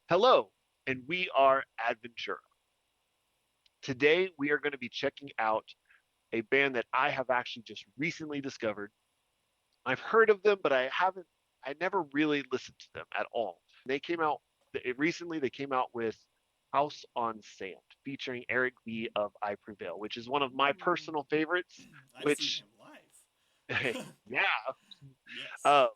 Hello, and we are Adventura. Today we are going to be checking out a band that I have actually just recently discovered. I've heard of them, but I never really listened to them at all. They came out recently, they came out with House on Sand, featuring Eric V of I Prevail, which is one of my Ooh, personal favorites, I've seen which, him live. yeah. Yes. Uh,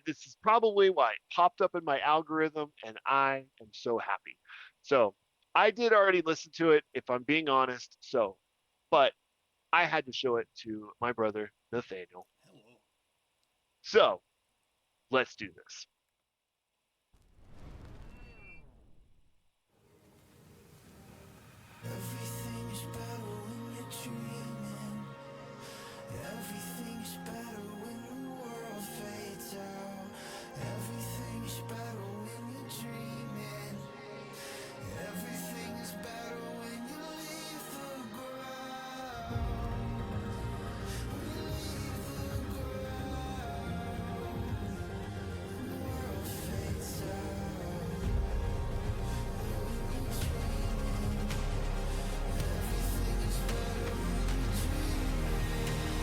this is probably why it popped up in my algorithm, and I am so happy. So I did already listen to it, if I'm being honest. But I had to show it to my brother Nathaniel. Hello. So let's do this. Everything is better when you're dreaming. Everything is better when the world fades out. Everything is better when you're dreaming. Everything is better when you leave the ground. When you leave the ground, the world fades out. When you're dreaming, everything is better when you're dreaming.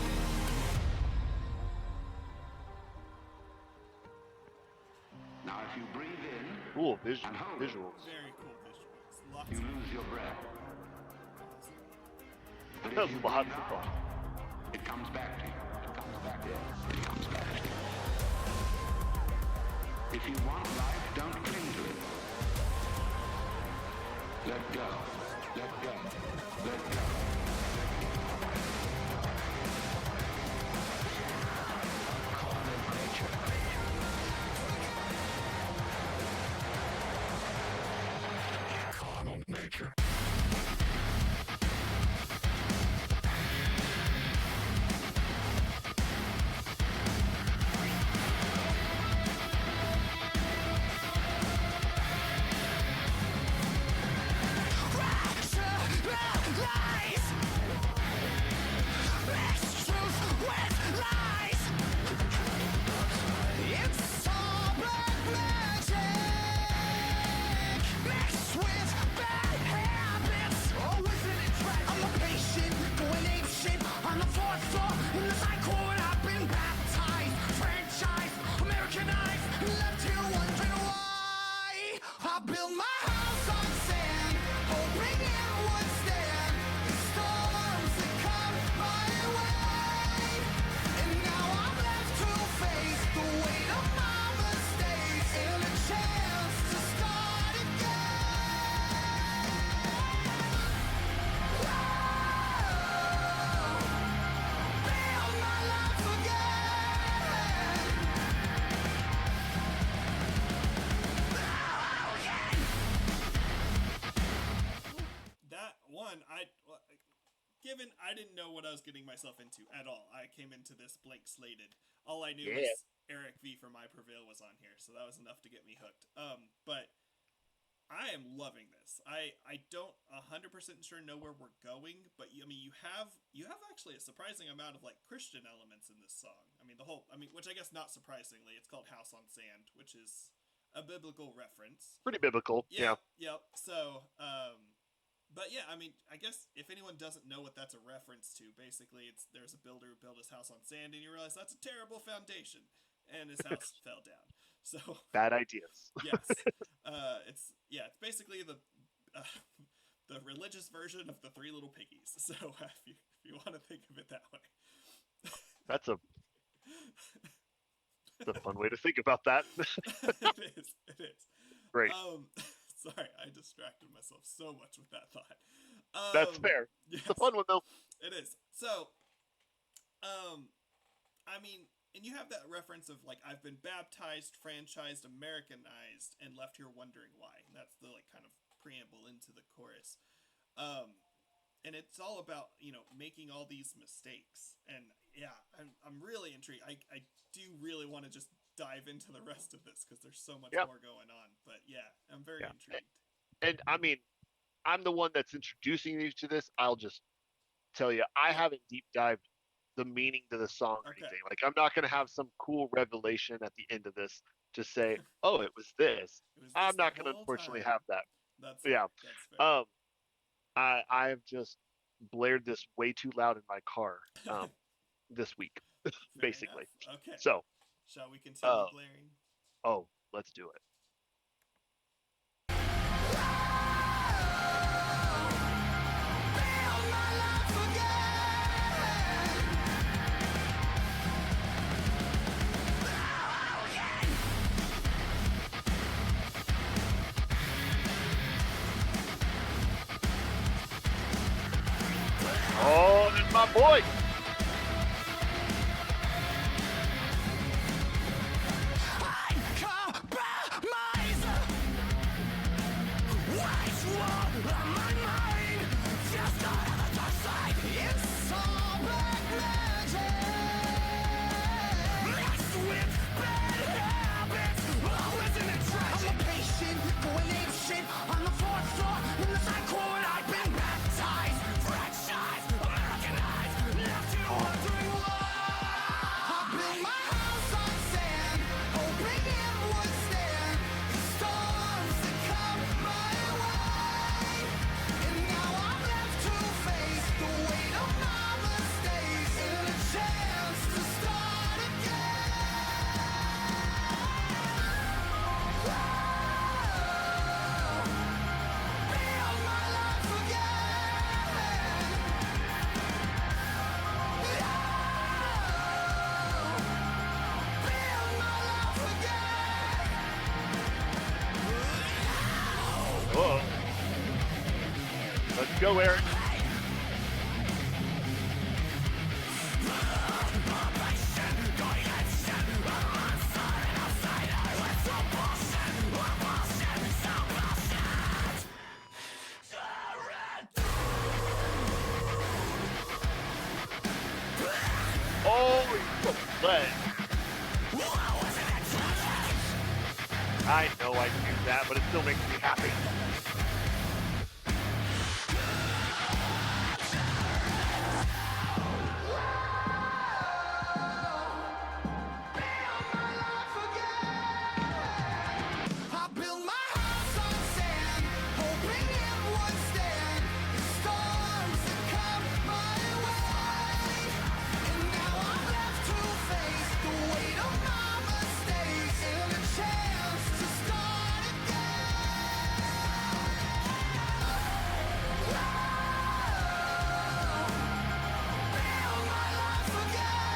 Now, if you breathe in Cool and hold it, visuals. Very cool visuals. you Lots of lose your breath. But if you breathe Lots of fun. out, it comes back to you. It comes back to you. It comes back to you. If you want life, don't cling to it. Let go. Let go. Let go. On the fourth floor in the psych ward, I've been baptized, franchised, Americanized, and left here wondering why. I built my house on sand, hoping it would stand the storms that come my way. And now I'm left to face the weight of my mistakes and a chance to start again. Build my life again. that one. Given I didn't know what I was getting myself into at all. I came into this blank slated. All I knew Yeah. was Eric V from I Prevail was on here, so that was enough to get me hooked. But I am loving this. I don't 100% sure know where we're going, but I mean you have actually a surprising amount of like Christian elements in this song. I mean the whole I mean which I guess not surprisingly, it's called House on Sand, which is a biblical reference. Pretty biblical. Yeah. Yep, yep. So, but yeah, I mean, I guess if anyone doesn't know what that's a reference to, basically, it's there's a builder who built his house on sand, and you realize that's a terrible foundation, and his house fell down. So, Bad ideas. yes, it's basically uh, the religious version of the Three Little Piggies. So, if you want to think of it that way, That's a fun way to think about that. it is. It is. Great. Um, sorry, I distracted myself so much with that thought. That's fair. It's a Yes, fun one though. it is. So, um, I mean, and you have that reference of like I've been baptized, franchised, Americanized, and left here wondering why. And that's the like kind of preamble into the chorus. Um, and it's all about making all these mistakes. And yeah, I'm really intrigued. I do really want to just dive into the rest of this because there's so much Yeah. more going on. But yeah, I'm very Yeah. intrigued. And I mean, I'm the one that's introducing you to this. I'll just tell you, I Yep. haven't deep dived the meaning to the song or Okay. anything. Like I'm not gonna have some cool revelation at the end of this to say, oh, it was this. It was this I'm the not gonna whole unfortunately time. have that. That's fair. Yeah. That's fair. Um, I have just blared this way too loud in my car this week, Fair enough. basically. Okay. So, Shall we continue uh, blaring? oh, let's do it. Oh, that's my boy. On the fourth floor in the psych ward, I've been baptized, franchised, Americanized, left you wondering why. I built my house on sand, hoping it would stand the storms that come my way. And now I'm left to face the weight of my mistakes and a chance to start again. Build my life again. Build my life again. Whoa. Let's go, Eric. Oh, he's so leg. I know I do that, but it still makes me happy. I built my house on sand, hoping it would stand the storms that come my way. And now I'm left to face the weight of my mistakes and a chance to start again. Build my life again.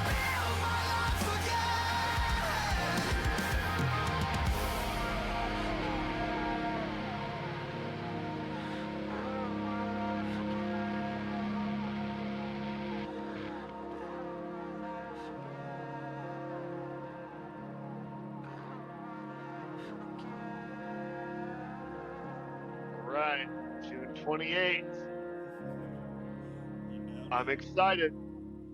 Build my life again. All right, June 28th. You know I'm it. excited.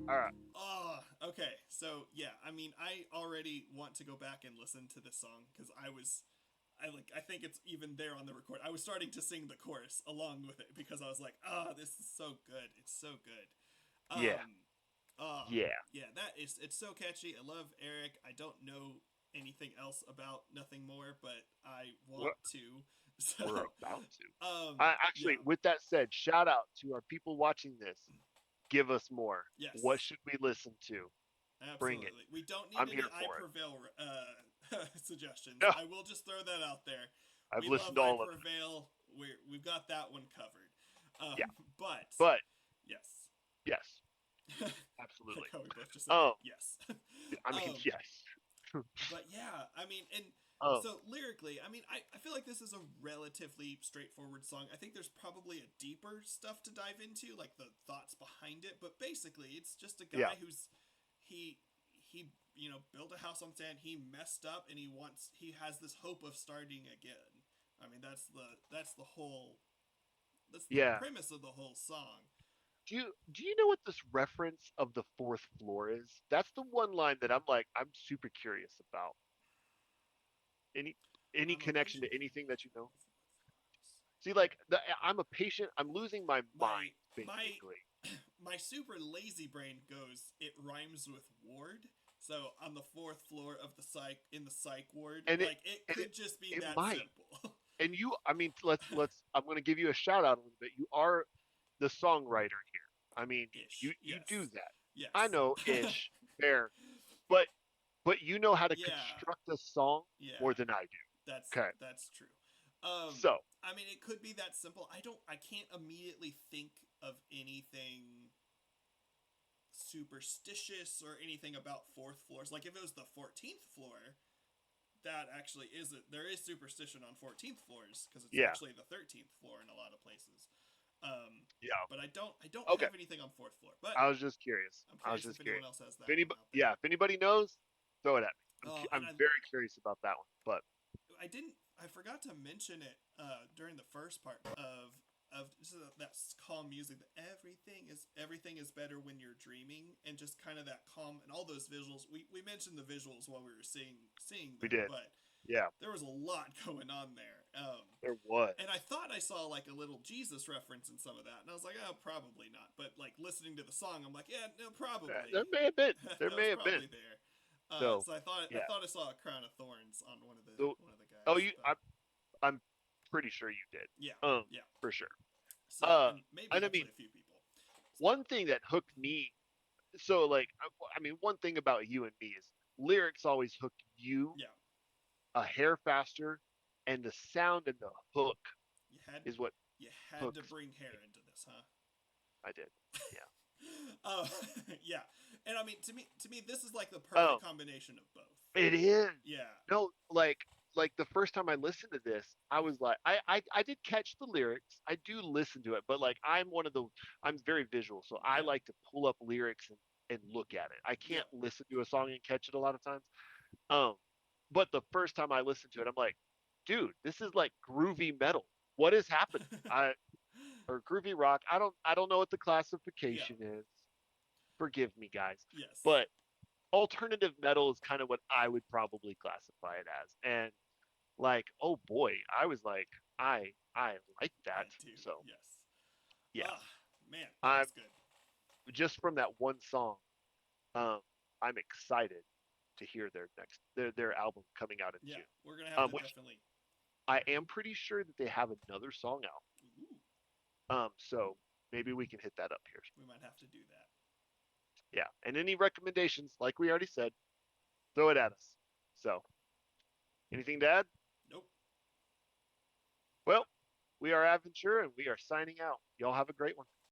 All right. Oh, okay. So yeah, I mean, I already want to go back and listen to this song because I think it's even there on the record. I was starting to sing the chorus along with it because I was like, this is so good. It's so good. Yeah. Oh, Yeah. yeah, it's so catchy. I love Eric. I don't know anything else about Nothing More, but I want We're, to. So, we're about to. yeah, Actually, with that said, shout out to our people watching this. Give us more. What yes, should we listen to? Bring it. absolutely. We don't need I'm any here I for it. Prevail suggestions. No, I will just throw that out there. I've We love listened to I all of them. Prevail. We've got that one covered. Yeah. But But yes, yes, like absolutely. how we both just said Um, yes. I mean, um, yes. but yeah, I mean, and Um, so lyrically, I mean, I feel like this is a relatively straightforward song. I think there's probably a deeper stuff to dive into, like the thoughts behind it. But basically, it's just a yeah. guy who's he built a house on sand. He messed up, and he has this hope of starting again. I mean, that's the Yeah. premise of the whole song. Do you know what this reference of the fourth floor is? That's the one line that I'm super curious about. Any I'm pretty connection sure. to anything that you know? See, like I'm a patient. I'm losing my My mind my basically. my super lazy brain goes. It rhymes with ward. So on the fourth floor of the psych ward, And it like it and it could just be it that might. simple. And you, I mean, let's. I'm going to give you a shout out a little bit. You are the songwriter here. I mean, Ish. you do Yes. that. I Yes. know, ish, fair, but you know how to Yeah. construct a song more Yeah. than I do. That's Okay, that's true. so I mean, it could be that simple. I can't immediately think of anything superstitious or anything about fourth floors. Like if it was the 14th floor, that actually is it. There is superstition on 14th floors because it's yeah, actually the 13th floor in a lot of places. yeah, But I don't okay. have anything on fourth floor. But I was just curious. I'm I was curious if just anyone curious. else has If that one anybody, out there. yeah, if anybody knows, throw it at me. Oh, and I'm very curious about that one. But I didn't. I forgot to mention it during the first part of just that calm music. That everything is better when you're dreaming, and just kind of that calm and all those visuals. We mentioned the visuals while we were seeing we them, did. but Yeah, there was a lot going on there. there was. And I thought I saw like a little Jesus reference in some of that, and I was like, oh, probably not. But like listening to the song, I'm like, yeah, no, probably. There may have been. There That was may have been. probably there. So So I yeah. thought I saw a crown of thorns on So one of the oh, guys, but I'm pretty sure you did. yeah, Um, yeah. for sure. So Uh, and maybe and I mean, actually a few people. So one thing that hooked me. So like, I mean, one thing about you and me is lyrics always hook you yeah, a hair faster, and the sound and the hook you had is what you had to hooks bring me. hair into this, huh? I did. Yeah. uh, yeah, and I mean to me this is like the Oh, perfect combination of both. it is. Yeah, No, like the first time I listened to this, I was like, I did catch the lyrics. I do listen to it, but like I'm very visual, so I yeah, like to pull up lyrics and look at it. I can't yep. listen to a song and catch it a lot of times. Um, but the first time I listened to it, I'm like, dude, this is like groovy metal. What is happening? I or groovy rock. I don't know what the Yeah, classification is. Forgive me, guys. yes, But alternative metal is kind of what I would probably classify it as. And like, oh boy, I was like, I like I that. do. So Yes. yeah, Ah, man, that I'm was good. just from that one song. Um, I'm excited to hear their album coming out in Yeah, June. we're gonna have to Which definitely. I am pretty sure that they have another song out. Ooh, So maybe we can hit that up here. we might have to do that. Yeah, and any recommendations, like we already said, throw it at us. So anything to add? Nope. Well, we are Adventure and we are signing out. Y'all have a great one.